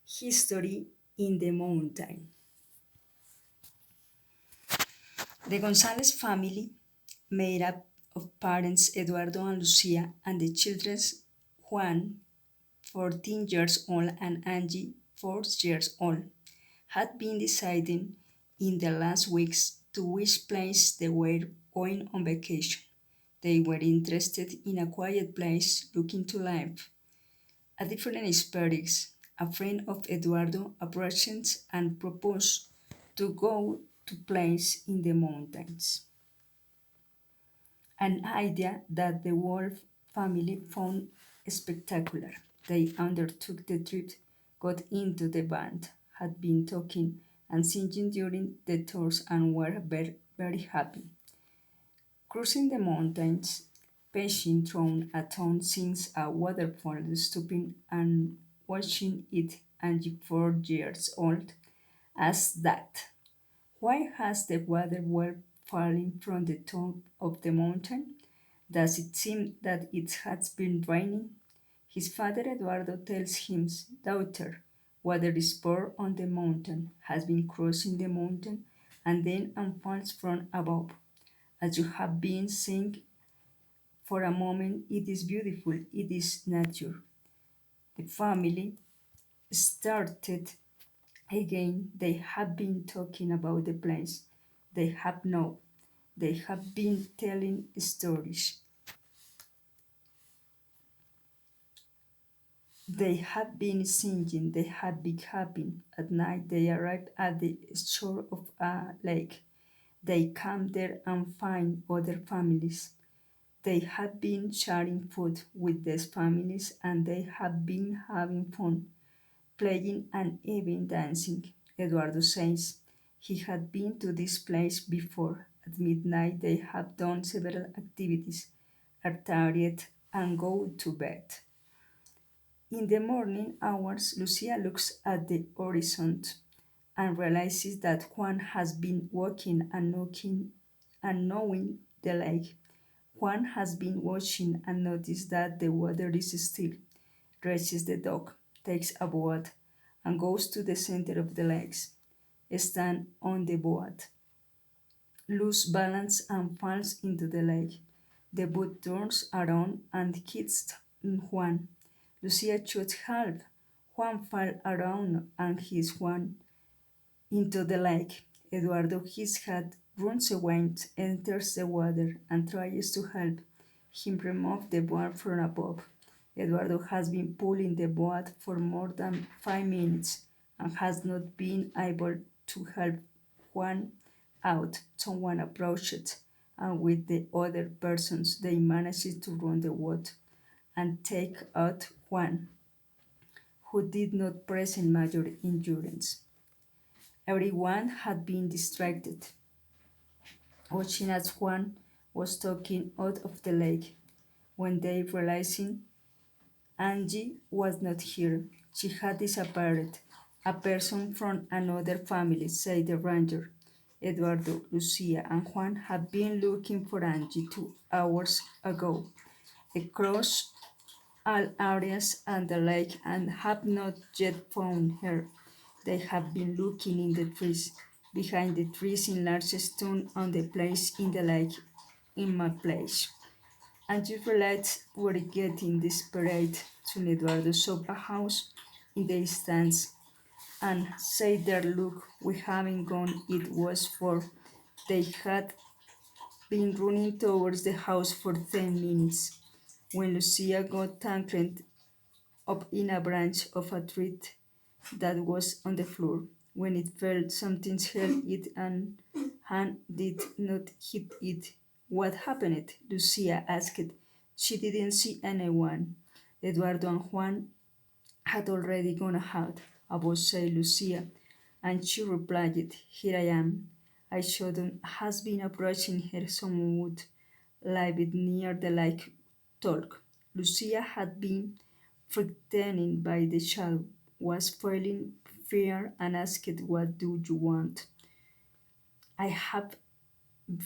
History in the Mountain. The Gonzalez family, made up of parents Eduardo and Lucia and the children Juan, 14 years old, and Angie, 4 years old, had been deciding in the last weeks to which place they were going on vacation. They were interested in a quiet place looking to life. A different experience, a friend of Eduardo approached and proposed to go to place in the mountains. An idea that the Wolf family found spectacular. They undertook the trip, got into the band, had been talking and singing during the tours and were very, very happy. Crossing the mountains, passing through a town since a waterfall, stopping and watching it, and 4 years old, asked that. Why has the water well falling from the top of the mountain? Does it seem that it has been raining? His father Eduardo tells him, daughter, water is poured on the mountain, has been crossing the mountain, and then unfolds from above. As you have been saying for a moment, it is beautiful, it is nature. The family started again. They have been talking about the place. They have known. They have been telling stories. They have been singing. They have been happy. At night, they arrive at the shore of a lake. They come there and find other families. They have been sharing food with these families and they have been having fun, playing and even dancing. Eduardo says he had been to this place before. At midnight, they have done several activities, are tired, and go to bed. In the morning hours, Lucia looks at the horizon and realizes that Juan has been walking and knocking and knowing the lake. Juan has been watching and noticed that the water is still, dresses the dog, takes a boat, and goes to the center of the lakes, stands on the boat, loses balance and falls into the lake. The boat turns around and hits Juan. Lucia shoots help. Juan falls around and hits Juan into the lake. Eduardo, his head, runs away, enters the water, and tries to help him remove the boat from above. Eduardo has been pulling the boat for more than 5 minutes and has not been able to help Juan out. Someone approached, and with the other persons, they managed to run the boat and take out Juan, who did not present major injuries. Everyone had been distracted, watching as Juan was talking out of the lake. When they realized Angie was not here, she had disappeared. A person from another family, said the ranger. Eduardo, Lucia, and Juan had been looking for Angie 2 hours ago across all areas and the lake and have not yet found her. They have been looking in the trees, behind the trees in large stone on the place in the lake, in my place. And the Israelites were getting desperate. Soon Eduardo saw a house in the distance and said there, look, we haven't gone. It was for they had been running towards the house for 10 minutes when Lucia got tangled up in a branch of a tree that was on the floor. When it fell, something held it and hand did not hit it. What happened? Lucia asked. She didn't see anyone. Eduardo and Juan had already gone out, about said Lucia, and she replied, here I am. I Sheldon has been approaching her. Someone would lived near the lake talk. Lucia had been frightened by the shadow, was feeling fear and asked, what do you want? I have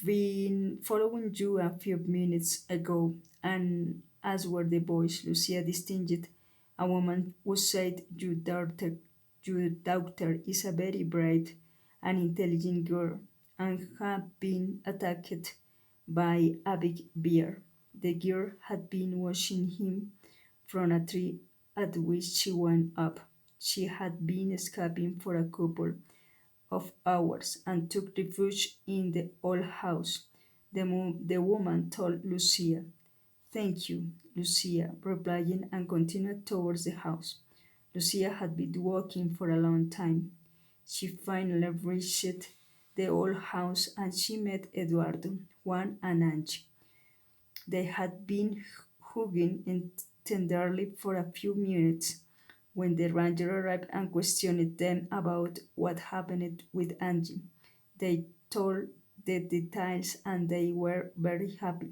been following you a few minutes ago, and as were the voice, Lucia distinguished a woman who said, your daughter Your daughter is a very bright and intelligent girl and had been attacked by a big bear. The girl had been watching him from a tree at which she went up. She had been escaping for a couple of hours and took refuge in the old house. The woman told Lucia. Thank you, Lucia, replied and continued towards the house. Lucia had been walking for a long time. She finally reached the old house and she met Eduardo, Juan, and Angie. They had been hugging tenderly for a few minutes when the ranger arrived and questioned them about what happened with Angie. They told the details and they were very happy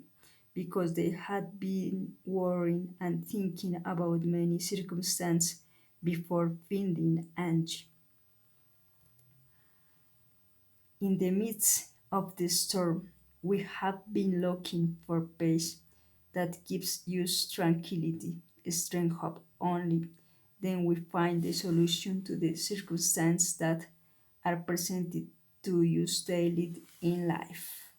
because they had been worrying and thinking about many circumstances before finding Angie. In the midst of the storm, we have been looking for peace that gives you tranquility, strength, hope only. Then we find the solution to the circumstances that are presented to you daily in life.